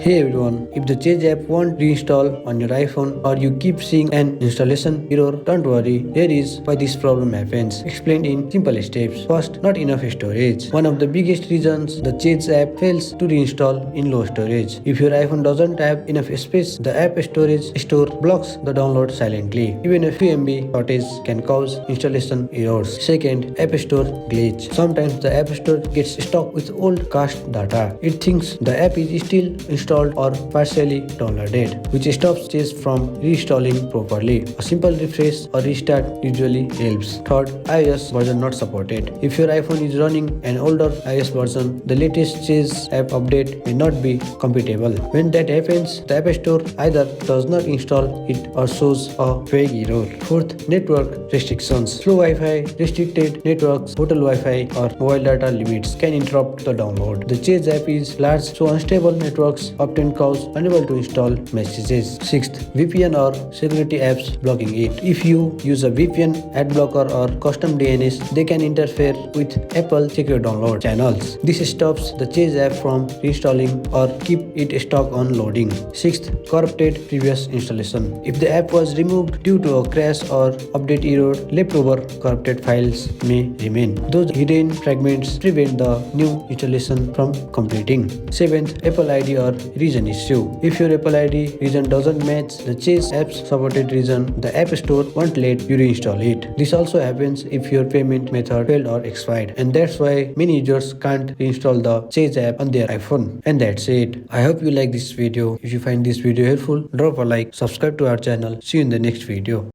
Hey everyone, if the Change app won't reinstall on your iPhone or you keep seeing an installation error, don't worry, here is why this problem happens. Explained in simple steps. First, not enough storage. One of the biggest reasons the Change app fails to reinstall in low storage. If your iPhone doesn't have enough space, the app storage store blocks the download silently. Even a few MB shortage can cause installation errors. Second, App Store glitch. Sometimes the App Store gets stuck with old cached data. It thinks the app is still installed or partially downloaded, which stops Change from reinstalling properly. A simple refresh or restart usually helps. Third, iOS version not supported. If your iPhone is running an older iOS version, the latest Change app update may not be compatible. When that happens, the App Store either does not install it or shows a vague error. Fourth, network restrictions. Slow Wi-Fi, restricted networks, hotel Wi-Fi, or mobile data limits can interrupt the download. The Change app is large, so unstable networks often cause unable to install messages. Sixth, VPN or security apps blocking it. If you use a VPN, adblocker, or custom DNS, they can interfere with Apple secure download channels. This stops the Change app from reinstalling or keep it stuck on loading. Sixth, corrupted previous installation. If the app was removed due to a crash or update error, leftover corrupted files may remain. Those hidden fragments prevent the new installation from completing. Seventh, Apple ID or region issue. If your Apple ID region doesn't match the Change app's supported region, the App Store won't let you reinstall it. This also happens if your payment method failed or expired, and that's why many users can't reinstall the Change app on their iPhone. And that's it. I hope you like this video. If you find this video helpful, drop a like, subscribe to our channel. See you in the next video.